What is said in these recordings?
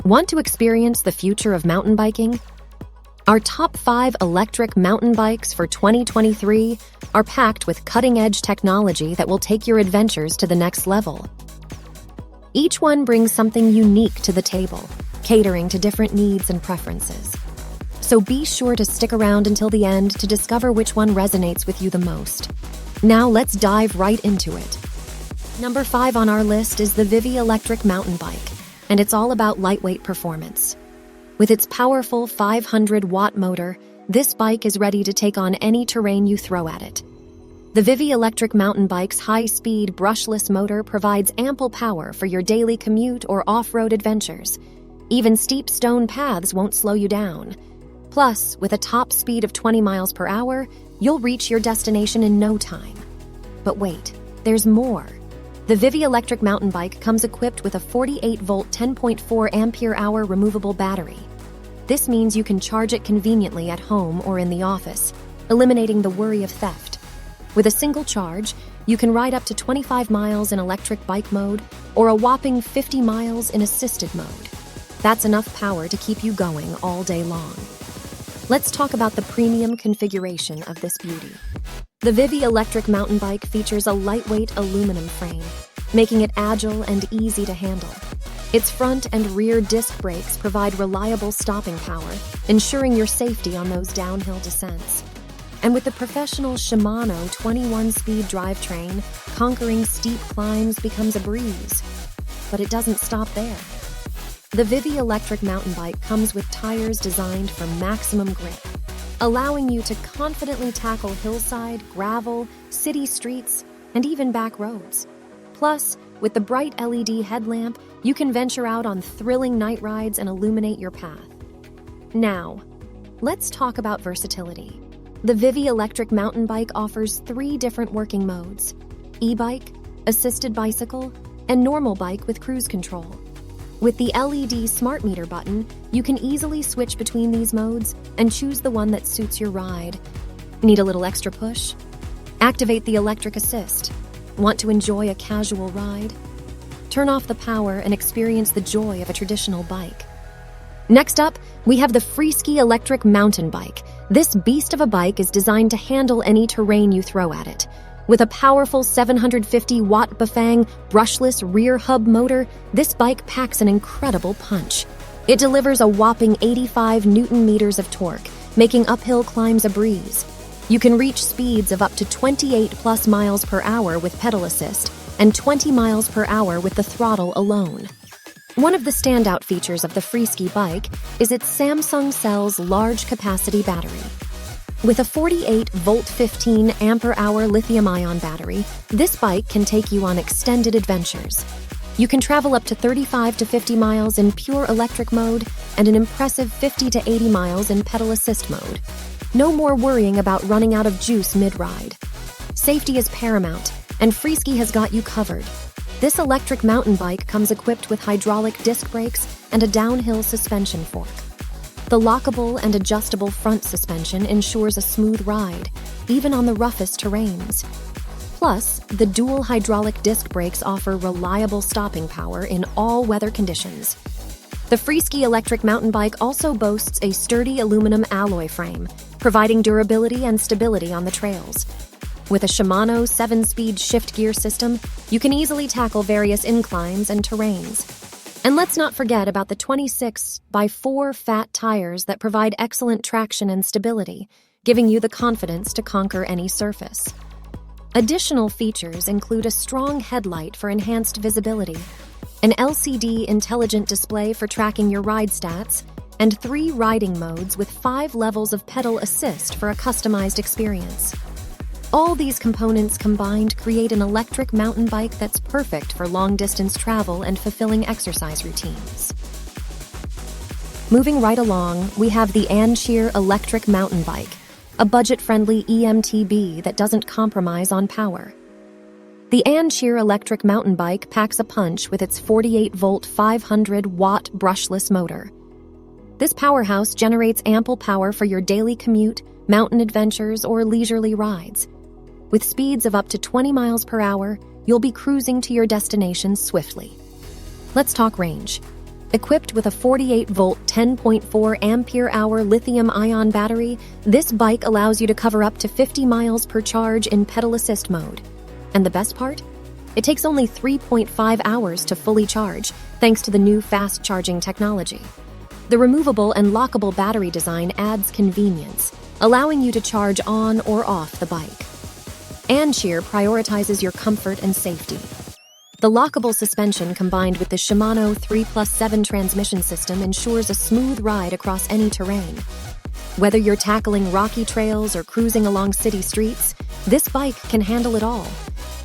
Want to experience the future of mountain biking? Our top 5 electric mountain bikes for 2023 are packed with cutting-edge technology that will take your adventures to the next level. Each one brings something unique to the table, catering to different needs and preferences. So be sure to stick around until the end to discover which one resonates with you the most. Now let's dive right into it. Number 5 on our list is the Vivi electric mountain bike, and it's all about lightweight performance. With its powerful 500-watt motor, this bike is ready to take on any terrain you throw at it. The Vivi electric mountain bike's high-speed, brushless motor provides ample power for your daily commute or off-road adventures. Even steep stone paths won't slow you down. Plus, with a top speed of 20 miles per hour, you'll reach your destination in no time. But wait, there's more. The Vivi electric mountain bike comes equipped with a 48-volt 10.4 ampere-hour removable battery. This means you can charge it conveniently at home or in the office, eliminating the worry of theft. With a single charge, you can ride up to 25 miles in electric bike mode or a whopping 50 miles in assisted mode. That's enough power to keep you going all day long. Let's talk about the premium configuration of this beauty. The Vivi electric mountain bike features a lightweight aluminum frame, making it agile and easy to handle. Its front and rear disc brakes provide reliable stopping power, ensuring your safety on those downhill descents. And with the professional Shimano 21-speed drivetrain, conquering steep climbs becomes a breeze. But it doesn't stop there. The Vivi electric mountain bike comes with tires designed for maximum grip, allowing you to confidently tackle hillside, gravel, city streets, and even back roads. Plus, with the bright LED headlamp, you can venture out on thrilling night rides and illuminate your path. Now, let's talk about versatility. The Vivi electric mountain bike offers 3 different working modes: e-bike, assisted bicycle, and normal bike with cruise control. With the LED smart meter button, you can easily switch between these modes and choose the one that suits your ride. Need a little extra push? Activate the electric assist. Want to enjoy a casual ride? Turn off the power and experience the joy of a traditional bike. Next up, we have the FREESKY electric mountain bike. This beast of a bike is designed to handle any terrain you throw at it. With a powerful 750-watt Bafang brushless rear hub motor, this bike packs an incredible punch. It delivers a whopping 85 Newton-meters of torque, making uphill climbs a breeze. You can reach speeds of up to 28+ miles per hour with pedal assist and 20 miles per hour with the throttle alone. One of the standout features of the FREESKY bike is its Samsung Cell's large-capacity battery. With a 48-volt 15 ampere-hour lithium-ion battery, this bike can take you on extended adventures. You can travel up to 35 to 50 miles in pure electric mode and an impressive 50 to 80 miles in pedal assist mode. No more worrying about running out of juice mid-ride. Safety is paramount, and FREESKY has got you covered. This electric mountain bike comes equipped with hydraulic disc brakes and a downhill suspension fork. The lockable and adjustable front suspension ensures a smooth ride, even on the roughest terrains. Plus, the dual hydraulic disc brakes offer reliable stopping power in all weather conditions. The FREESKY electric mountain bike also boasts a sturdy aluminum alloy frame, providing durability and stability on the trails. With a Shimano 7-speed shift gear system, you can easily tackle various inclines and terrains. And let's not forget about the 26x4 fat tires that provide excellent traction and stability, giving you the confidence to conquer any surface. Additional features include a strong headlight for enhanced visibility, an LCD intelligent display for tracking your ride stats, and 3 riding modes with 5 levels of pedal assist for a customized experience. All these components combined create an electric mountain bike that's perfect for long-distance travel and fulfilling exercise routines. Moving right along, we have the ANCHEER electric mountain bike, a budget-friendly EMTB that doesn't compromise on power. The ANCHEER electric mountain bike packs a punch with its 48-volt 500-watt brushless motor. This powerhouse generates ample power for your daily commute, mountain adventures, or leisurely rides. With speeds of up to 20 miles per hour, you'll be cruising to your destination swiftly. Let's talk range. Equipped with a 48-volt 10.4 ampere-hour lithium-ion battery, this bike allows you to cover up to 50 miles per charge in pedal assist mode. And the best part? It takes only 3.5 hours to fully charge, thanks to the new fast-charging technology. The removable and lockable battery design adds convenience, allowing you to charge on or off the bike. ANCHEER prioritizes your comfort and safety. The lockable suspension combined with the Shimano 3+7 transmission system ensures a smooth ride across any terrain. Whether you're tackling rocky trails or cruising along city streets, this bike can handle it all.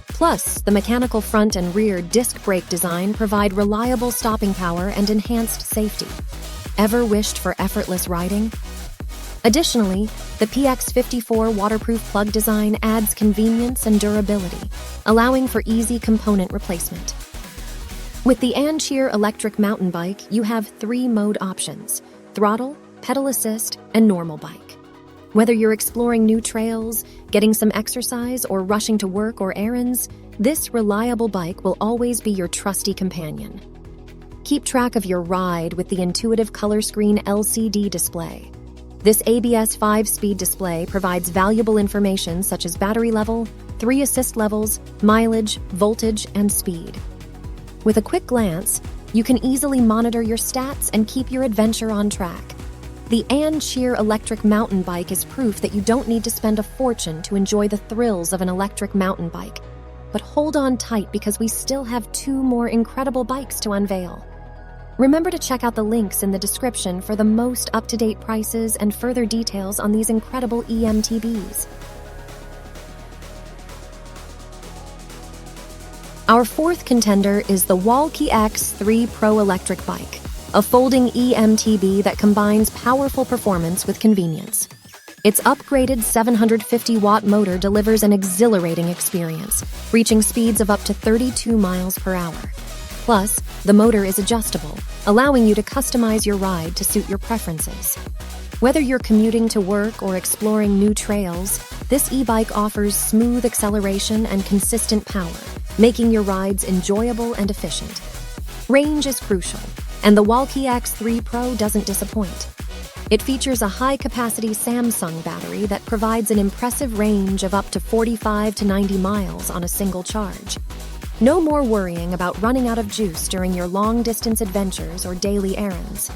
Plus, the mechanical front and rear disc brake design provide reliable stopping power and enhanced safety. Ever wished for effortless riding? Additionally, the PX54 waterproof plug design adds convenience and durability, allowing for easy component replacement. With the ANCHEER electric mountain bike, you have 3 mode options: throttle, pedal assist, and normal bike. Whether you're exploring new trails, getting some exercise, or rushing to work or errands, this reliable bike will always be your trusty companion. Keep track of your ride with the intuitive color screen LCD display. This ABS 5-speed display provides valuable information such as battery level, 3 assist levels, mileage, voltage, and speed. With a quick glance, you can easily monitor your stats and keep your adventure on track. The ANCHEER electric mountain bike is proof that you don't need to spend a fortune to enjoy the thrills of an electric mountain bike. But hold on tight because we still have 2 more incredible bikes to unveil. Remember to check out the links in the description for the most up-to-date prices and further details on these incredible EMTBs. Our 4th contender is the Wallke X3 Pro electric bike, a folding EMTB that combines powerful performance with convenience. Its upgraded 750-watt motor delivers an exhilarating experience, reaching speeds of up to 32 miles per hour. Plus, the motor is adjustable, allowing you to customize your ride to suit your preferences. Whether you're commuting to work or exploring new trails, this e-bike offers smooth acceleration and consistent power, making your rides enjoyable and efficient. Range is crucial, and the Wallke X3 Pro doesn't disappoint. It features a high-capacity Samsung battery that provides an impressive range of up to 45 to 90 miles on a single charge. No more worrying about running out of juice during your long-distance adventures or daily errands.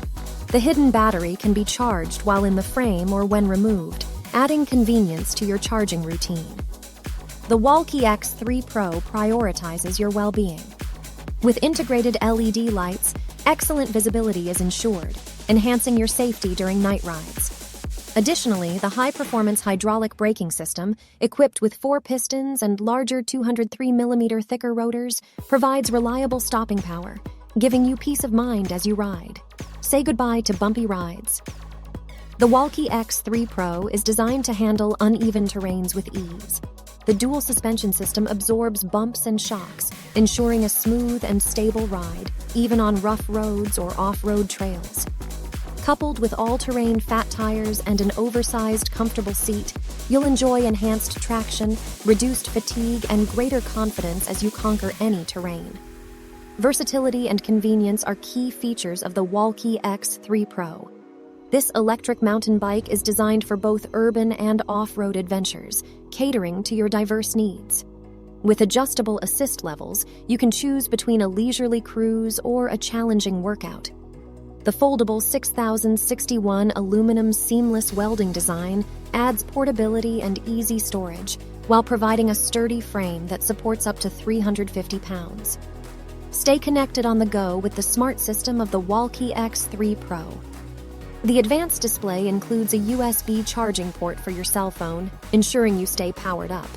The hidden battery can be charged while in the frame or when removed, adding convenience to your charging routine. The Wallke X3 Pro prioritizes your well-being. With integrated LED lights, excellent visibility is ensured, enhancing your safety during night rides. Additionally, the high-performance hydraulic braking system, equipped with 4 pistons and larger 203mm thicker rotors, provides reliable stopping power, giving you peace of mind as you ride. Say goodbye to bumpy rides. The Wallke X3 Pro is designed to handle uneven terrains with ease. The dual suspension system absorbs bumps and shocks, ensuring a smooth and stable ride, even on rough roads or off-road trails. Coupled with all-terrain fat tires and an oversized, comfortable seat, you'll enjoy enhanced traction, reduced fatigue, and greater confidence as you conquer any terrain. Versatility and convenience are key features of the Wallke X3 Pro. This electric mountain bike is designed for both urban and off-road adventures, catering to your diverse needs. With adjustable assist levels, you can choose between a leisurely cruise or a challenging workout. The foldable 6061 aluminum seamless welding design adds portability and easy storage, while providing a sturdy frame that supports up to 350 pounds. Stay connected on the go with the smart system of the Wallke X3 Pro. The advanced display includes a USB charging port for your cell phone, ensuring you stay powered up.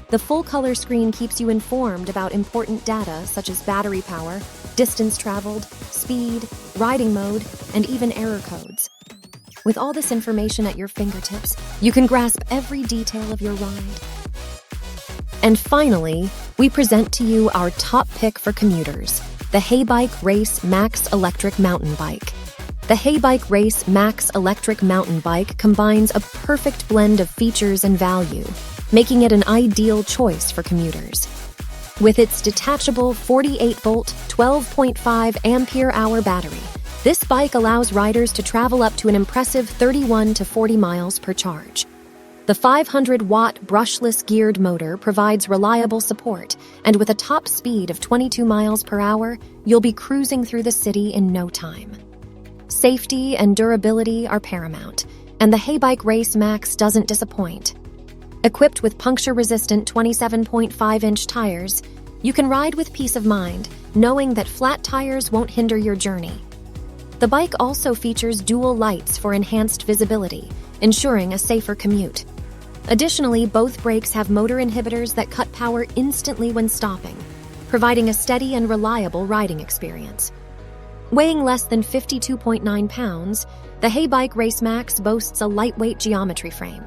The full-color screen keeps you informed about important data such as battery power, distance traveled, speed, riding mode, and even error codes. With all this information at your fingertips, you can grasp every detail of your ride. And finally, we present to you our top pick for commuters, the Heybike Race Max Electric Mountain Bike. The Heybike Race Max Electric Mountain Bike combines a perfect blend of features and value, making it an ideal choice for commuters. With its detachable 48-volt, 12.5 ampere-hour battery, this bike allows riders to travel up to an impressive 31 to 40 miles per charge. The 500-watt brushless geared motor provides reliable support, and with a top speed of 22 miles per hour, you'll be cruising through the city in no time. Safety and durability are paramount, and the Heybike Race Max doesn't disappoint. Equipped with puncture-resistant 27.5-inch tires, you can ride with peace of mind, knowing that flat tires won't hinder your journey. The bike also features dual lights for enhanced visibility, ensuring a safer commute. Additionally, both brakes have motor inhibitors that cut power instantly when stopping, providing a steady and reliable riding experience. Weighing less than 52.9 pounds, the Heybike Race Max boasts a lightweight geometry frame.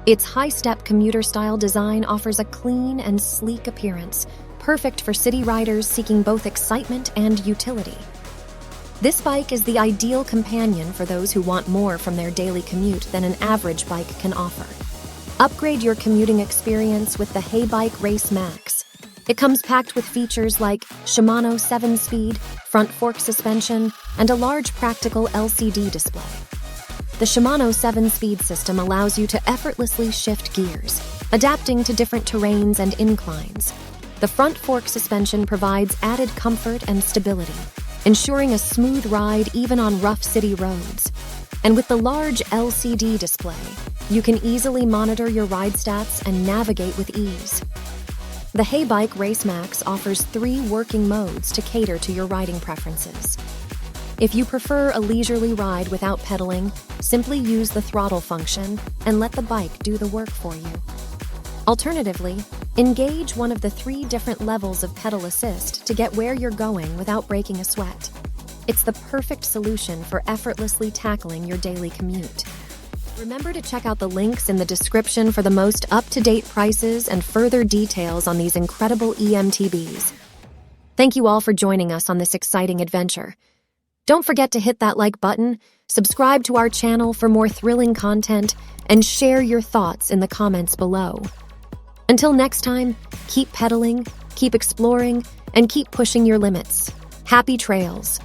Its high-step commuter-style design offers a clean and sleek appearance, perfect for city riders seeking both excitement and utility. This bike is the ideal companion for those who want more from their daily commute than an average bike can offer. Upgrade your commuting experience with the Heybike Race Max. It comes packed with features like Shimano 7-speed, front fork suspension, and a large practical LCD display. The Shimano 7-speed system allows you to effortlessly shift gears, adapting to different terrains and inclines. The front fork suspension provides added comfort and stability, ensuring a smooth ride even on rough city roads. And with the large LCD display, you can easily monitor your ride stats and navigate with ease. The Heybike Race Max offers 3 working modes to cater to your riding preferences. If you prefer a leisurely ride without pedaling, simply use the throttle function and let the bike do the work for you. Alternatively, engage one of the 3 different levels of pedal assist to get where you're going without breaking a sweat. It's the perfect solution for effortlessly tackling your daily commute. Remember to check out the links in the description for the most up-to-date prices and further details on these incredible EMTBs. Thank you all for joining us on this exciting adventure. Don't forget to hit that like button, subscribe to our channel for more thrilling content, and share your thoughts in the comments below. Until next time, keep pedaling, keep exploring, and keep pushing your limits. Happy trails!